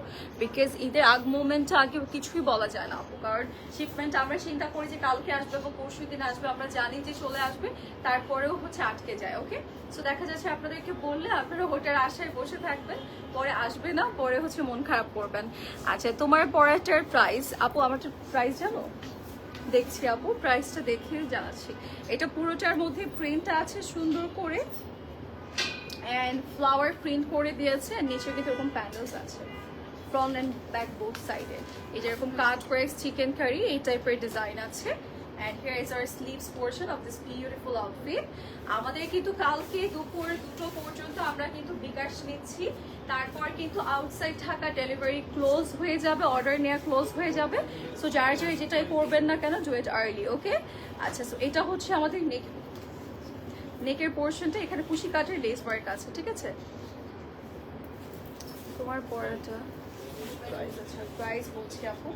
বিকজ ঈদের আগ মোমেন্টটা আগে কিছুই বলা যায় না আপু, কারণ শিপমেন্ট আমরা চিন্তা করি যে কালকে আসবে বা পরশু দিন আসবে, আমরা জানি যে চলে আসবে, তারপরেও হচ্ছে আটকে যায়। ওকে, সো দেখা যাচ্ছে আপনাদেরকে বললে আপনারা হোটেলের আশায় বসে থাকবেন, পরে আসবে না, পরে হচ্ছে মন খারাপ করবেন। আচ্ছা, তোমার পড়াটার প্রাইস আপু, আমার প্রাইস জানো? দেখছি আপু, প্রাইসটা দেখে জানাচ্ছি। এটা পুরোটার মধ্যে প্রিন্ট আছে সুন্দর করে, অ্যান্ড ফ্লাওয়ার প্রিন্ট করে দিয়েছে, আর নিচে কিন্তু এরকম প্যানেলস আছে ফ্রন্ট অ্যান্ড ব্যাক বোথ সাইডে। এই যেরকম কাট ব্রেক্স, চিকেন কারি, এই টাইপের ডিজাইন আছে। And here is our sleeves portion of this beautiful outfit. আমাদের কিন্তু কালকে দুপুর 2টো পর্যন্ত আমরা কিন্তু বিকাশ নিচ্ছি, তারপর কিন্তু আউটসাইড ঢাকা ডেলিভারি ক্লোজ হয়ে যাবে, অর্ডার নেওয়া ক্লোজ হয়ে যাবে। সো যারা যারা যেটাই করবেন না কেন, ডু ইট আর্লি। ওকে, আচ্ছা, সো এটা হচ্ছে আমাদের নেকের পোর্শনটা, এখানে কুশি কাঠের লেস ওয়ার্ক আছে, ঠিক আছে। তোমার পরাটা প্রাইস, আচ্ছা প্রাইস বলছি আপু,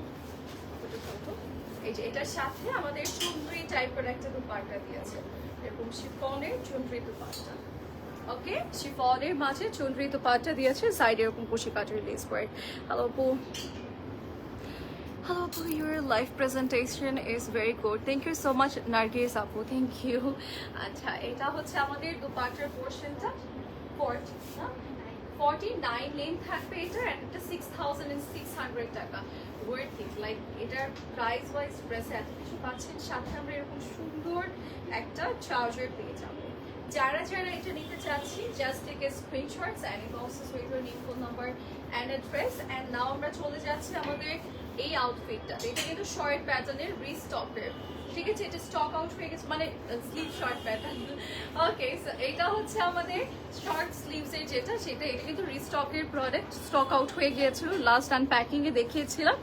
এই যে এটার সাথে আমাদের চুনরি টাইপের একটা দুপাট্টা দিয়েছে, এরকম শিফনের চুনরি দুপাট্টা। ওকে, শিফনের মাঝে চুনরি দুপাট্টা দিয়েছে, সাইডে এরকম কুশি কাঠের লেস ওয়ার্ক। হ্যালো আপু, hello appu, your live presentation is very good, thank you so much Nargis appu, thank you. আচ্ছা, এটা হচ্ছে আমাদের দুপাট্টার পোরশনটা 49 লেন থাকবে এটা, and এটা 6600 টাকা। ওয়ার্থ ইট, লাইক এটার প্রাইস ওয়াইজ ড্রেসে এত কিছু পাচ্ছেন, সাথে আমরা এরকম সুন্দর একটা ট্রাউজার পেয়ে যাবো। যারা যারা এটা নিতে চাচ্ছি, just take a screenshots and inboxes with your name, phone number and address. And now আমরা চলে যাচ্ছি আমাদের এই আউটফিটটা, এটা কিন্তু শর্ট প্যাটার্নের রিস্টকের, ঠিক আছে। এটা স্টক আউট হয়ে গেছে, মানে স্লিভ শর্ট প্যাটার্ন। ওকে, সো এটা হচ্ছে আমাদের শর্ট স্লিভস এর যেটা, সেটা এটা কিন্তু রিস্টকের প্রোডাক্ট, স্টক আউট হয়ে গিয়েছিল, লাস্ট আনপ্যাকিং এ দেখিয়েছিলাম।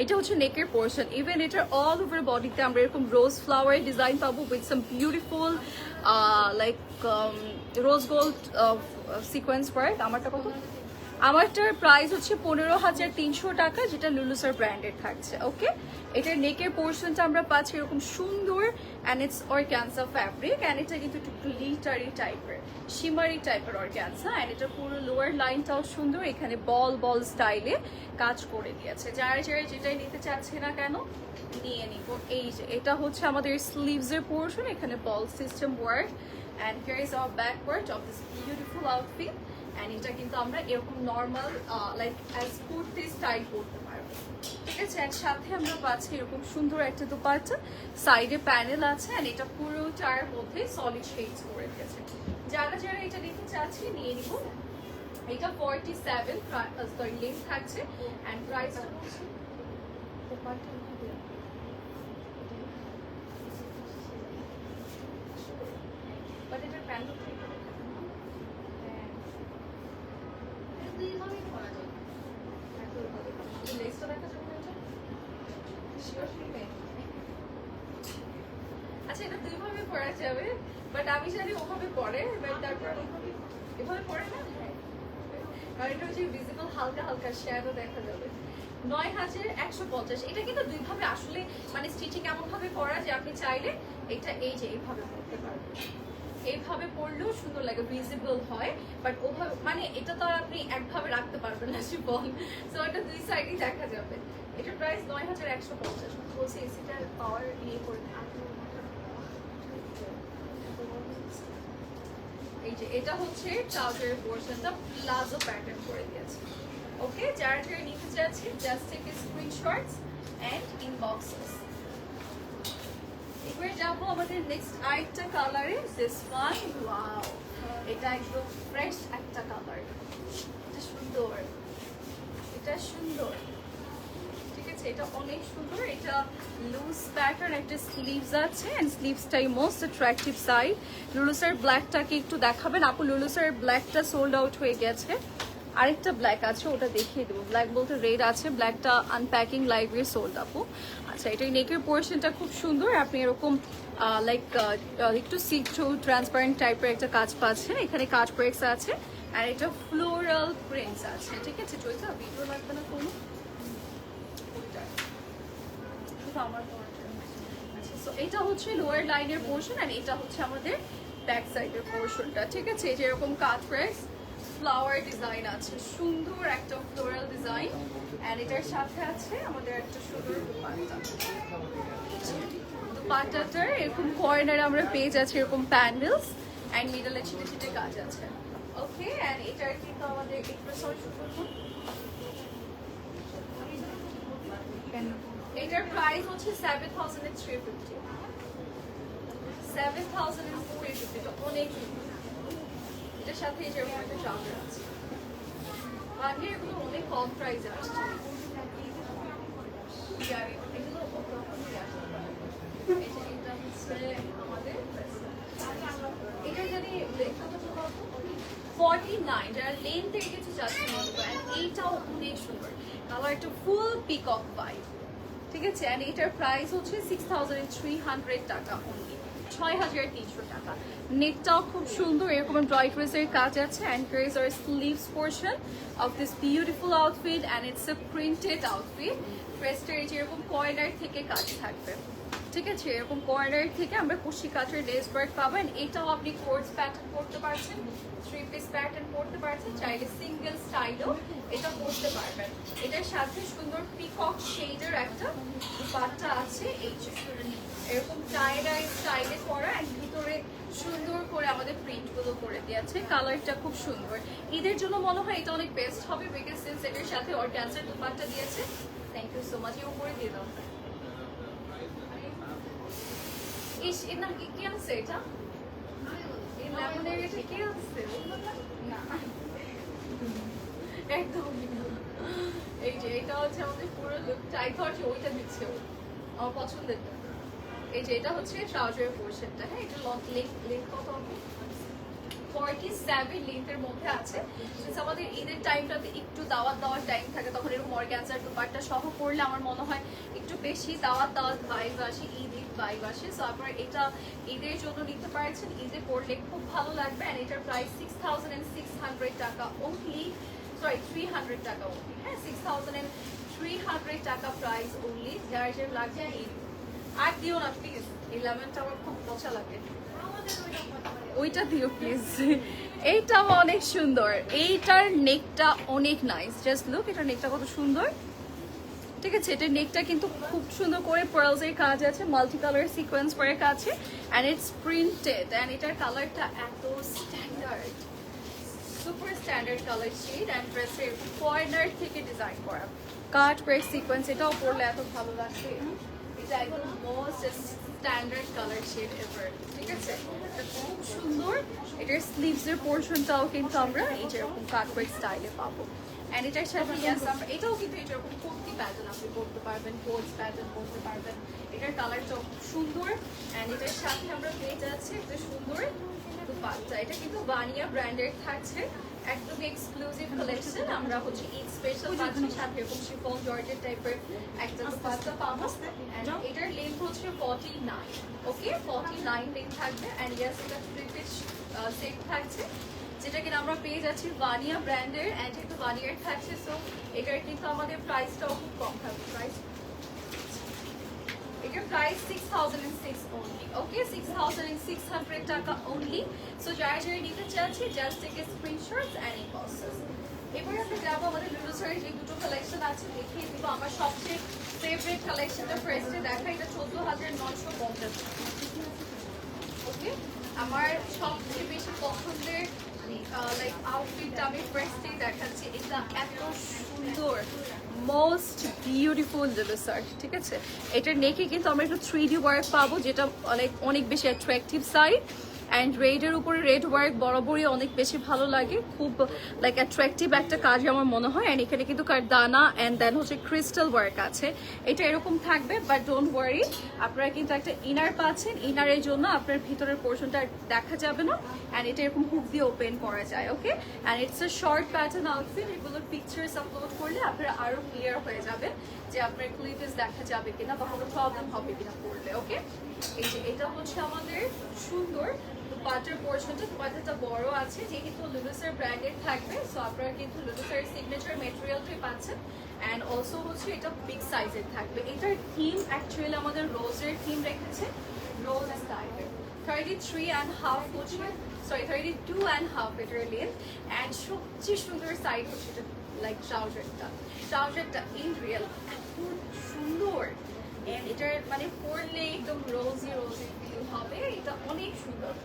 এটা হচ্ছে নেকের পোর্শন, ইভেন এটার অল ওভার বডিতে আমরা এরকম রোজ ফ্লাওয়ার ডিজাইন পাবো with some beautiful like rose gold sequence work. আমারটার প্রাইস হচ্ছে 15,300 টাকা, যেটা লুলুসার ব্র্যান্ডেড থাকছে। ওকে, এটার নেকের পোর্শনটা আমরা পাচ্ছি এরকম সুন্দর, and it's organza fabric, and এটা কিন্তু একটু গ্লিটারি টাইপের, শিমারি টাইপের অর্গ্যানজা, অ্যান্ড এটা পুরো লোয়ার লাইনটাও সুন্দর, এখানে বল বল স্টাইলে কাজ করে দিয়েছে। যারা যারা যেটাই নিতে চাচ্ছে না কেন নিয়ে নিব। এই যে এটা হচ্ছে আমাদের স্লিভসের পোর্শন, এখানে ball system work, and here is our back part of this beautiful outfit. And এটা কিন্তু আমরা এরকম normal like as kurti style করতে পারবো, ঠিক আছে। এর সাথে আমরা পাচ্ছি এরকম সুন্দর একটা দুপাট্টা, সাইডে প্যানেল আছে, অ্যান্ড এটা পুরোটার মধ্যে সলিড শেডস করে দিয়েছে। যারা যারা এটা নিতে চাচ্ছি নিয়ে নিব। এটা 47 লেন্থ থাকছে, অ্যান্ড প্রাইসটা হচ্ছে বাট এটার প্যানেল আচ্ছা, এটা দুইভাবে পরা যাবে, বাট আমি জানি ওভাবে পরে, বাট তারপর এভাবে পরে না, কারণ এটা হচ্ছে ভিজিবল, হালকা হালকা শ্যাডো দেখা যাবে। 9150, এটা কিন্তু দুইভাবে আসলে মানে স্টিচিং এমন ভাবে করা যে আপনি চাইলে এটা এই যে এইভাবে পরতে পারবেন, এইভাবে পরলেও সুন্দর লাগে, ভিজিবল হয়, বাট ওভাবে মানে এটা তো আর আপনি একভাবে রাখতে পারবেন না শিফন, সো এটা দুই সাইডই দেখা যাবে। এটার প্রাইস 9150, বলছি এসিটার পাওয়ার নিয়ে করে। এই যে এটা হচ্ছে ট্রাউজারের পোর্শনটা প্লাজো প্যাটার্ন করে দিয়েছে। ওকে, যারা যারা নিতে চাচ্ছি just take screenshots and inboxes. এবার যাবো আমাদের নেক্সট আরেকটা কালারে, দিস ওয়ান। ওয়াও, এটা একদম ফ্রেশ একটা কালার, এটা সুন্দর, এটা সুন্দর, ঠিক আছে, এটা অনেক সুন্দর। এটা লুজ প্যাটার্ন, একটা স্লিভস আছে, এন্ড স্লিভসটাই মোস্ট অ্যাট্রাকটিভ সাইড। লুলুসার ব্ল্যাকটাকে একটু দেখাবেন আপু, লুলুসার ব্ল্যাকটা সোল্ড আউট হয়ে গেছে, আরেকটা ব্ল্যাক আছে, ওটা দেখিয়ে দেবো। ব্ল্যাক বলতে রেড আছে, ব্ল্যাকটা আনপ্যাকিং লাইভে সোল্ড আপু। আচ্ছা, এটা নেকের পোর্শনটা খুব সুন্দর, আপনি এরকম লাইক একটু সি থ্রু ট্রান্সপারেন্ট টাইপের একটা কাজ পাচ্ছেন, এখানে কাজ ব্রেক্স আছে, আর এটা ফ্লোরাল প্রিন্টস আছে, ঠিক আছে? চলছে ভিডিও লাগবে না কোনো, শুধু আমার আচ্ছা। সো এটা হচ্ছে লোয়ার লাইনের পোর্শন আর এটা হচ্ছে আমাদের ব্যাক সাইডের পোর্শনটা, ঠিক আছে? এই যে এরকম কাট প্রেস ফ্লাওয়ার ডিজাইন আছে, সুন্দর একটা ফ্লোরাল ডিজাইন। এন্ড এটার সাথে আছে আমাদের একটা সুন্দর দুপাট্টা। দুপাট্টাটার এরকম কর্নারে আমরা পেয়ে যাচ্ছি এরকম প্যান্ডেলস এন্ড মিডলে ছিটে ছিটে কাজ আছে। ওকে, এন্ড এটার কিন্তু আমাদের এটার প্রাইস হচ্ছে 7,350। 7,350, এটা অনেক। এটার সাথে এই যে একটা চাদর আছে, আগে এগুলো অনেক কম প্রাইসে আসছে। এগুলো এটা হচ্ছে আমাদের এটা যদি 49, যারা লেন থেকে কিছু চাচ্ছে এইটাও অনেক সুন্দর কালার, একটা ফুল পিকক ভাইব, ঠিক আছে? এন্ড এটার প্রাইস হচ্ছে 6,300 টাকা অনলি, 6,300 টাকা। নেকটাও খুব সুন্দর, এরকম ড্রয় ট্রেসের কাজ আছে and here is our sleeves portion of this beautiful outfit and it's a printed outfit. ড্রেসটার যেরকম কর্নার থেকে কাজ থাকবে, ঠিক আছে? এরকম কর্নার থেকে আমরা কুশি কাটের লেস ওয়ার্ক পাবেন। এটাও আপনি কোর্স প্যাটার্ন করতে পারছেন, থ্রি পিস প্যাটার্ন করতে পারছেন, চাইলে সিঙ্গেল স্টাইলও এটা করতে পারবেন। এটার সাথে সুন্দর পিকক শেডের একটা দুপাট্টা আছে, এই যে এরকম টাই স্টাইলে করা এন্ড ভিতরে সুন্দর করে আমাদের প্রিন্ট গুলো করে দিয়েছে। কালারটা খুব সুন্দর, ঈদের জন্য মনে হয় এটা অনেক বেস্ট হবে বিকজ সিন্স এটার সাথে অর্গানজার দুপাট্টা দিয়েছে। Thank you so much. এর উপরে দিয়ে দাও। ইস, এর নাম কি আছে এটা? এই লেমনের এটা কি আছে? না একদম। এই যে এটা হচ্ছে আমাদের পুরো লুকটা, আই থট ওইটা দিচ্ছে আমার পছন্দের। এই যে এটা হচ্ছে ট্রাউজারের পোরশনটা, হ্যাঁ? এটা লেন্থ কত হবে? 47 লেন্থের মধ্যে আছে। আমাদের ঈদের টাইমটাতে একটু দাওয়াত দেওয়ার টাইম থাকে, তখন এরকম অর্গানজার দুপাট্টা সহ পরলে আমার মনে হয় একটু বেশি দাওয়াত ভাইব আসে, ঈদ ভাইব আসে। সো আপনারা এটা ঈদের জন্য নিতে পারছেন, ঈদে পরলে খুব ভালো লাগবে। এন্ড এটার প্রাইস 6,600 টাকা অনলি, সরি 300 টাকা অনলি, হ্যাঁ? 6,300 টাকা প্রাইস অনলি। যার যে লাগবে আর দিও না প্লিজ, এই লেমনটা আমার খুব পচা লাগে, ওইটা দিও প্লিজ। এইটাও অনেক সুন্দর, এইটার নেকটা অনেক নাইস, জাস্ট লুক, এটার নেকটা কত সুন্দর, ঠিক আছে? এটার নেকটা কিন্তু খুব সুন্দর করে পার্লসের কাজ আছে, মাল্টি কালার সিকোয়েন্স করে কাছে এন্ড ইটস প্রিন্টেড এন্ড এটার কালারটা এত standard, super standard colour shade and ড্রেসের কর্নার থেকে ডিজাইন করা কাট ব্রেক সিকোয়েন্স, এটাও পরলে এত ভালো লাগবে। এটা একদম most standard colour shade ever, ঠিক আছে? এটা খুব সুন্দর। এটার স্লিভসের পোর্শনটাও কিন্তু আমরা এই যেরকম কাটওয়ার্ক স্টাইলে পাবো। এন্ড এটার সাথে আমরা এটাও কিন্তু এরকম কুর্তি প্যাটার্ন আপনি করতে পারবেন, কোর্স প্যাটার্ন করতে পারবেন। এটার কালারটাও খুব সুন্দর এন্ড এটার সাথে আমরা পেয়ে যাচ্ছি একটা সুন্দর দুপাট্টা। এটা কিন্তু বানিয়া ব্র্যান্ডের থাকছে, একদম এক্সক্লুসিভ কালেকশন। আমরা হচ্ছে ঈদ স্পেশাল পাচ্ছি, সাথে এরকম শিফন জর্জেট টাইপের একটা দুপাট্টা পাবো। এন্ড এটার লেন্থ হচ্ছে 49, ওকে? 49 লেন্থ থাকবে এন্ড ইয়াস এটা থ্রি পিস সেট থাকছে, যেটা কিনা আমরা পেয়ে যাচ্ছি বানিয়া ব্র্যান্ডের এন্ড যেহেতু বানিয়ার থাকছে সো এটার কিন্তু আমাদের প্রাইসটাও খুব কম থাকবে। প্রাইস এটার প্রাইস 6,006 অনলি, ওকে? 6,600 টাকা অনলি। সো যারা যারা নিতে চাচ্ছি just take a screenshots and inboxes. এবারে আমরা যাবো আমাদের লুলুসের যে দুটো কালেকশন আছে দেখিয়ে দিব। আমার সবচেয়ে ফেভারিট কালেকশনটা ফার্স্টে দেখা, এটা 14,950, ওকে? আমার সবচেয়ে বেশি পছন্দের লাইক আউটফিটটা আমি ফার্স্টে দেখাচ্ছি। এটা এত সুন্দর, মোস্ট বিউটিফুল লুলুসার, ঠিক আছে? এটার নেকে কিন্তু আমরা একটু 3D ওয়ার্ক পাবো, যেটা অনেক বেশি অ্যাট্রাকটিভ সাইড অ্যান্ড রেডের উপরে রেড ওয়ার্ক বরাবরই অনেক বেশি ভালো লাগে, খুব লাইক অ্যাট্রাকটিভ একটা কাজ আমার মনে হয়। অ্যান্ড এখানে কিন্তু কারদানা অ্যান্ড দেন হচ্ছে ক্রিস্টাল ওয়ার্ক আছে। এটা এরকম থাকবে, বাট ডোন্ট ওয়ারি, আপনারা কিন্তু একটা ইনার পাচ্ছেন। ইনারের জন্য আপনার ভিতরের পোর্শনটা দেখা যাবে না অ্যান্ড এটা এরকম হুক দিয়ে ওপেন করা যায়, okay? And it's a short pattern outfit. এগুলোর পিকচার্স আপলোড করলে আপনারা আরো ক্লিয়ার হয়ে যাবে যে আপনার ক্লিভেজ দেখা যাবে কিনা বা কোনো প্রবলেম হবে কিনা পড়লে, ওকে? এই যে এটা হচ্ছে আমাদের সুন্দর দুপাট্টার পোর্শনটা, দুপাট্টাটা বড় আছে যেহেতু লুলুসের ব্র্যান্ডেড থাকবে, সো আপনারা কিন্তু লুলুসের সিগনেচার মেটেরিয়ালটাই পাচ্ছেন। অ্যান্ড অলসো হচ্ছে এটা বিগ সাইজের থাকবে। এটার থিম অ্যাকচুয়ালি আমাদের রোজের থিম রেখেছে, রোজ স্টাইলের। 33.5 হচ্ছে, সরি 32.5 মিটার লেন্থ। অ্যান্ড সবচেয়ে সুন্দর সাইড হচ্ছে এটা লাইক ট্রাউজারটা ইন রিয়েল এত সুন্দর। এন্ড এটার মানে পরলে একদম রোজি ফিল হবে, এটা অনেক সুন্দর।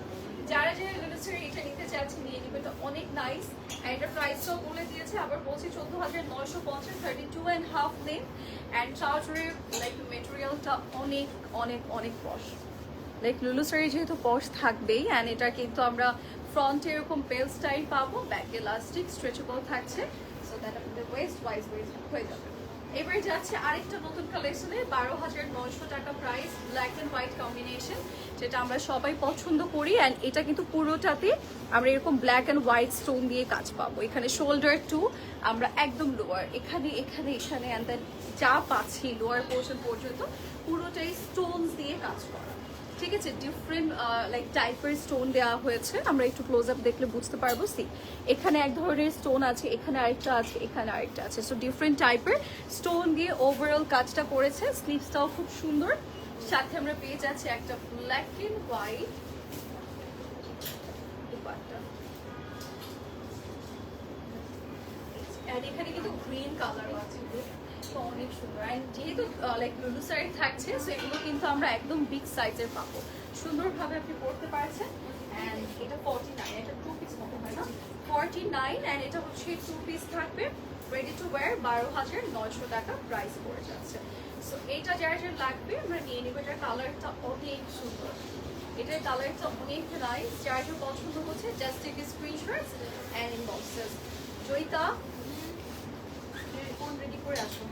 যারা লুলুসের এটা নিতে চাচ্ছে নিয়ে নিবে, এটা অনেক নাইস। অ্যান্ড এটার প্রাইসটাও বলে দিয়েছে, আবার বলছি 14,950, 32.5 লেন্থ। অ্যান্ড ট্রাউজারের লাইক মেটেরিয়ালটা অনেক অনেক অনেক পশ, লাইক লুলুসের যেহেতু পশ থাকবেই। অ্যান্ড এটা কিন্তু আমরা ফ্রন্টে এরকম বেল স্টাইল পাবো, ব্যাক ইলাস্টিক স্ট্রেচেবল থাকছে, সো দ্যাট আপনাদের ওয়েস্ট ওয়াইজ হয়ে যাবে। এবারে যাচ্ছে আরেকটা নতুন কালেকশনে, 12,900 টাকা price, black and white combination, যেটা আমরা সবাই পছন্দ করি। অ্যান্ড এটা কিন্তু পুরোটাতে আমরা এরকম ব্ল্যাক অ্যান্ড হোয়াইট স্টোন দিয়ে কাজ পাবো। এখানে শোল্ডার টু আমরা একদম লোয়ার, এখানে এখানে এখানে অ্যান্ড দেন যা পাচ্ছি লোয়ার পোর্শন পর্যন্ত পুরোটাই স্টোনস দিয়ে কাজ করা, ঠিক আছে। ডিফারেন্ট লাইক টাইপের স্টোন দেওয়া হয়েছে, আমরা একটু ক্লোজ আপ দেখলে বুঝতে পারবো। সি এখানে এক ধরনের স্টোন আছে, এখানে আরেকটা আছে, এখানে আরেকটা আছে, সো ডিফারেন্ট টাইপের স্টোন দিয়ে ওভারঅল কাজটা করেছে। স্লিভসটাও খুব সুন্দর, সাথে আমরা পেয়ে যাচ্ছি একটা ব্ল্যাক এন্ড হোয়াইট দুপাট্টা। আর এখানে কিন্তু গ্রিন কালারও আছে, অনেক সুন্দর। অ্যান্ড যেহেতু লাইক লুলু সাইড থাকছে, সো এগুলো কিন্তু আমরা একদম বিগ সাইজের পাবো, সুন্দরভাবে আপনি পরতে পারছেন। অ্যান্ড এটা 49, এটা 2 পিস মতো হয় না, 49। অ্যান্ড এটা হচ্ছে 2 পিস থাকবে, রেডি টু ওয়্যার, 12,900 টাকা প্রাইস পড়ে যাচ্ছে। সো এইটা যার যার লাগবে আমরা নিয়ে নেবো। এটার কালারটা অনেক সুন্দর, এটার কালারটা অনেক নাইস। যার যার পছন্দ হচ্ছে just take screenshots and inboxes. Joyita phone ready করে আসো।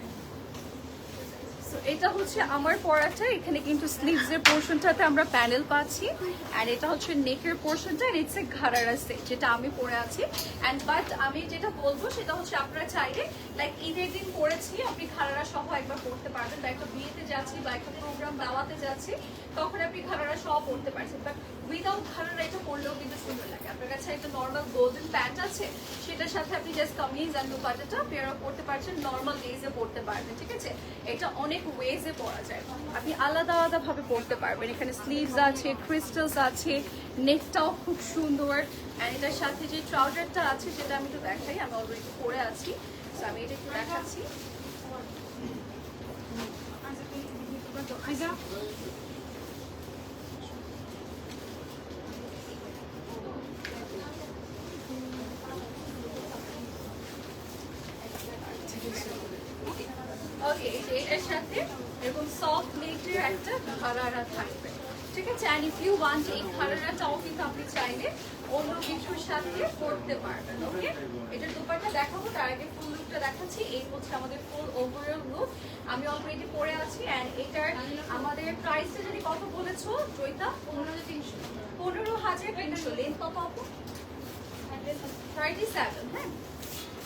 সো এটা হচ্ছে আমার পরাটা, এখানে কিন্তু স্লিভসের পোর্শনটাতে আমরা প্যানেল পাচ্ছি। অ্যান্ড এটা হচ্ছে নেকের পোর্শনটা, এন্ড ইটস এ ঘাড়ারা সেট, যেটা আমি পরে আছি। অ্যান্ড বাট আমি যেটা বলবো সেটা হচ্ছে আপনারা চাইলে লাইক ঈদের দিন পরেছি আপনি ঘাড়ারা সহ একবার পড়তে পারবেন, বা একটা বিয়েতে যাচ্ছি বা একটা প্রোগ্রাম দাওয়াতে যাচ্ছি তখন আপনি ঘাড়ারা সহ পড়তে পারছেন। বাট উইদাউট ঘাড়ারা এটা পরলেও কিন্তু সুন্দর লাগে। আপনার কাছে একটা নর্মাল গোল্ডেন প্যান্ট আছে, সেটার সাথে আপনি জাস্ট কামিজ আর দুপাট্টাটা পেয়ার আপ করতে পারছেন, নর্মাল ডেজে পড়তে পারবেন, ঠিক আছে। এটা অনেক ওয়েজে পরা যায়, আপনি আলাদা আলাদা ভাবে পড়তে পারবেন। এখানে স্লিভস আছে, ক্রিস্টালস আছে, নেকটাও খুব সুন্দর। অ্যান্ড এটার সাথে যে ট্রাউজারটা আছে সেটা আমি একটু দেখাই, আমি অলরেডি পরে আছি, সো আমি এটা একটু দেখাচ্ছি। ওকে, এটার সাথে এরকম সফট নেটের একটা ঘাড়ারা থাকবে, ঠিক আছে। অ্যান্ড ইফ ইউ ওয়ান্ট, এই ঘাড়ারাটাও কিন্তু আপনি চাইলে অন্য কিছুর সাথে করতে পারবেন। ওকে, এটার দুপাট্টা দেখাবো, তার আগে ফুল লুকটা দেখাচ্ছি। এই হচ্ছে আমাদের ফুল ওভারঅল লুক, আমি অলরেডি পরে আছি। অ্যান্ড এটার আমাদের প্রাইসটা যদি কত বলেছো জয়িতা? 15,300। লেন্থ কত আপু? 37, হ্যাঁ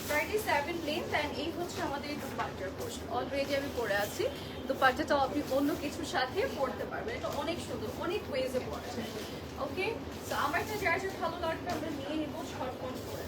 37 লেন্থ। অ্যান্ড এই হচ্ছে আমাদের দুপাট্টার পোর্শন, অলরেডি আমি পরে আছি। দুপাট্টাটাও আপনি অন্য কিছুর সাথে পরতে পারবেন, এটা অনেক সুন্দর, অনেক ওয়েজে পরা যায়। ওকে, সো আমার একটা যার যার ভালো লাগবে আমরা নিয়ে নিবো ঝটপট করে।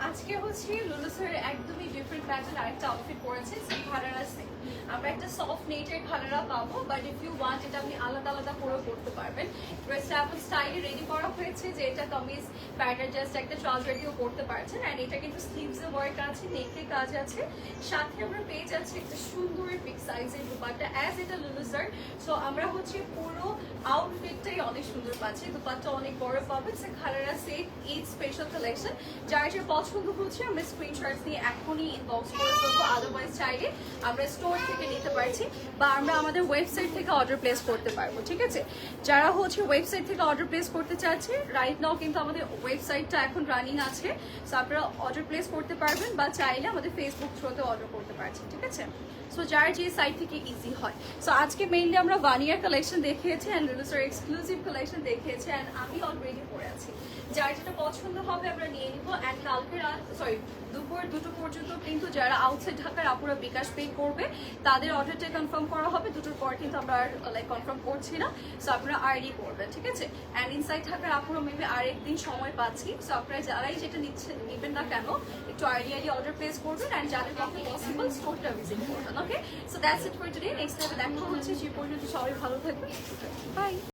আজকে হচ্ছে লুলুসের একদমই ডিফারেন্ট প্যাটার্ন আরেকটা আউটফিট পরেছে, ঘাড়ারা সেট। আমরা একটা সফট নেটের ঘাড়ারা পাবো, বাট ইফ ইউ ওয়ান্ট এটা আপনি আলাদা আলাদা করেও করতে পারবেন। ড্রেসটা এখন স্টাইলে রেডি করা হয়েছে, যে এটা কামিজ প্যাটার্ন জাস্ট একটা ট্রাউজার দিয়েও করতে পারছেন। অ্যান্ড এটা কিন্তু স্লিভসে ওয়ার্ক আছে, নেকে কাজ আছে, সাথে আমরা পেয়ে যাচ্ছি একটা সুন্দর বিগ সাইজের দুপাট্টা অ্যাজ এটা লুলুসের। সো আমরা হচ্ছে পুরো আউটফিটটাই অনেক সুন্দর পাচ্ছি, দুপাট্টা অনেক বড় পাবেন। সে ঘাড়ারা সেট ঈদ স্পেশাল কালেকশন, যার যে পছন্দ হচ্ছে আমরা স্ক্রিনশটস নিয়ে এখনই ইনবক্স করে ফেলবো, আদারওয়াইজ চাইলে আমরা স্টোর থেকে নিতে পারছি বা আমরা আমাদের ওয়েবসাইট থেকে অর্ডার প্লেস করতে পারবো। ঠিক আছে, যারা হচ্ছে ওয়েবসাইট থেকে অর্ডার প্লেস করতে চাচ্ছে, রাইট নাও কিন্তু আমাদের ওয়েবসাইটটা এখন রানিং আছে, সো আপনারা অর্ডার প্লেস করতে পারবেন বা চাইলে আমাদের ফেসবুক থ্রুতে অর্ডার করতে পারছেন। ঠিক আছে, সো যার যে সাইট থেকে ইজি হয়। সো আজকে মেইনলি আমরা ভানিয়ার কালেকশন দেখিয়েছি অ্যান্ড রিলুসের এক্সক্লুসিভ কালেকশন দেখিয়েছি অ্যান্ড আমি অলরেডি পরে আছি। যার যেটা পছন্দ হবে আমরা নিয়ে নিবো। অ্যান্ড কালকে দুপুর 2টো পর্যন্ত কিন্তু যারা আউটসাইড ঢাকার আপুরা বিকাশ পে করবে তাদের অর্ডারটা কনফার্ম করা হবে। 2টোর পর কিন্তু আমরা আর কনফার্ম করছি না, সো আপনারা আর্লি করবেন। ঠিক আছে, অ্যান্ড ইনসাইড ঢাকার আপুরা মেবি আরেকদিন সময় পাচ্ছি, সো আপনারা যারাই যেটা নেবেন না কেন একটু আর্লি অর্ডার প্লেস করবেন অ্যান্ড যাদের পক্ষে পসিবল স্টোরটা ভিজিট করবেন। Okay, so that's it for today. Next টাইমে দেখা হচ্ছে, সে পর্যন্ত সবাই ভালো থাকবেন। বাই।